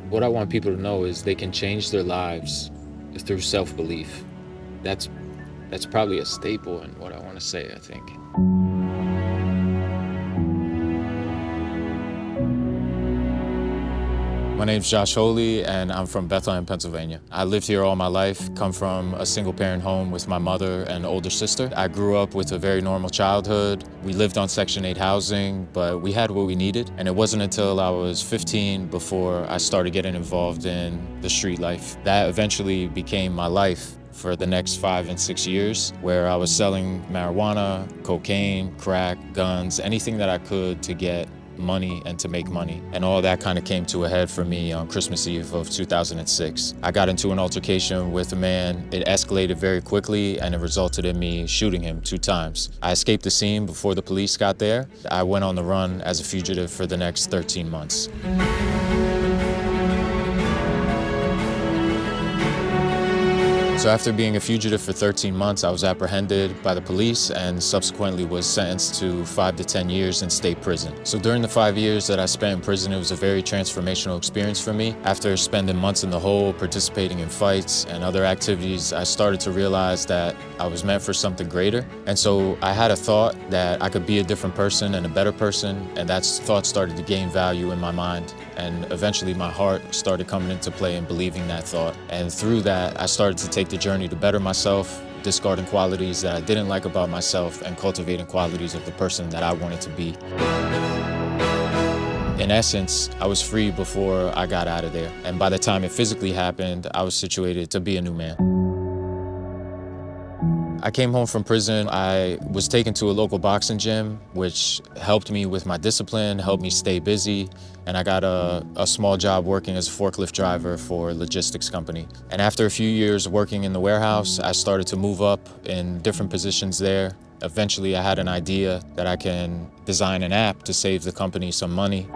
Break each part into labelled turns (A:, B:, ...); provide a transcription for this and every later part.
A: What I want people to know is they can change their lives through self-belief. That's that's probably a staple in what I want to say, I think. My name's Josh Holi, and I'm from Bethlehem, Pennsylvania. I lived here all my life, come from a single-parent home with my mother and older sister. I grew up with a very normal childhood. We lived on Section 8 housing, but we had what we needed. And it wasn't until I was 15 before I started getting involved in the street life. That eventually became my life for the next 5 and 6 years, where I was selling marijuana, cocaine, crack, guns, anything that I could to get money and to make money. And all that kind of came to a head for me on Christmas Eve of 2006. I got into an altercation with a man. It escalated very quickly and it resulted in me shooting him 2 times. I escaped the scene before the police got there. I went on the run as a fugitive for the next 13 months. So after being a fugitive for 13 months, I was apprehended by the police and subsequently was sentenced to 5 to 10 years in state prison. So during the 5 years that I spent in prison, it was a very transformational experience for me. After spending months in the hole, participating in fights and other activities, I started to realize that I was meant for something greater. And so I had a thought that I could be a different person and a better person, and that thought started to gain value in my mind. And eventually my heart started coming into play and believing that thought. And through that, I started to take the journey to better myself, discarding qualities that I didn't like about myself and cultivating qualities of the person that I wanted to be. In essence, I was free before I got out of there. And by the time it physically happened, I was situated to be a new man. I came home from prison. I was taken to a local boxing gym, which helped me with my discipline, helped me stay busy, and I got a small job working as a forklift driver for a logistics company. And after a few years working in the warehouse, I started to move up in different positions there. Eventually, I had an idea that I can design an app to save the company some money.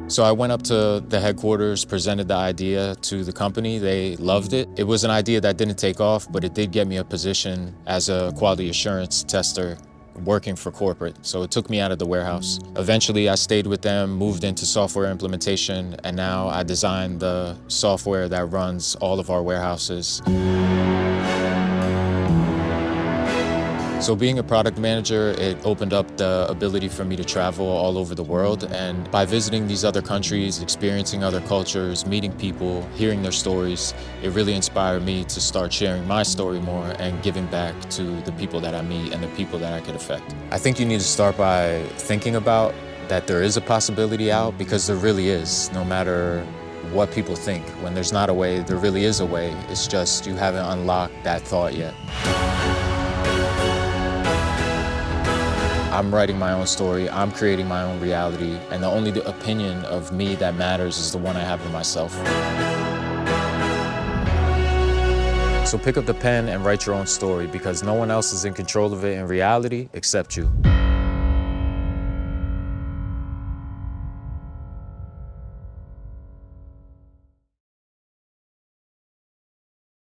A: So I went up to the headquarters, presented the idea to the company. They loved it. It was an idea that didn't take off, but it did get me a position as a quality assurance tester working for corporate. So it took me out of the warehouse. Eventually, I stayed with them, moved into software implementation, and now I design the software that runs all of our warehouses. So being a product manager, it opened up the ability for me to travel all over the world. And by visiting these other countries, experiencing other cultures, meeting people, hearing their stories, it really inspired me to start sharing my story more and giving back to the people that I meet and the people that I could affect. I think you need to start by thinking about that there is a possibility out, because there really is, no matter what people think. When there's not a way, there really is a way. It's just you haven't unlocked that thought yet. I'm writing my own story, I'm creating my own reality, and the only opinion of me that matters is the one I have of myself. So pick up the pen and write your own story, because no one else is in control of it in reality except you.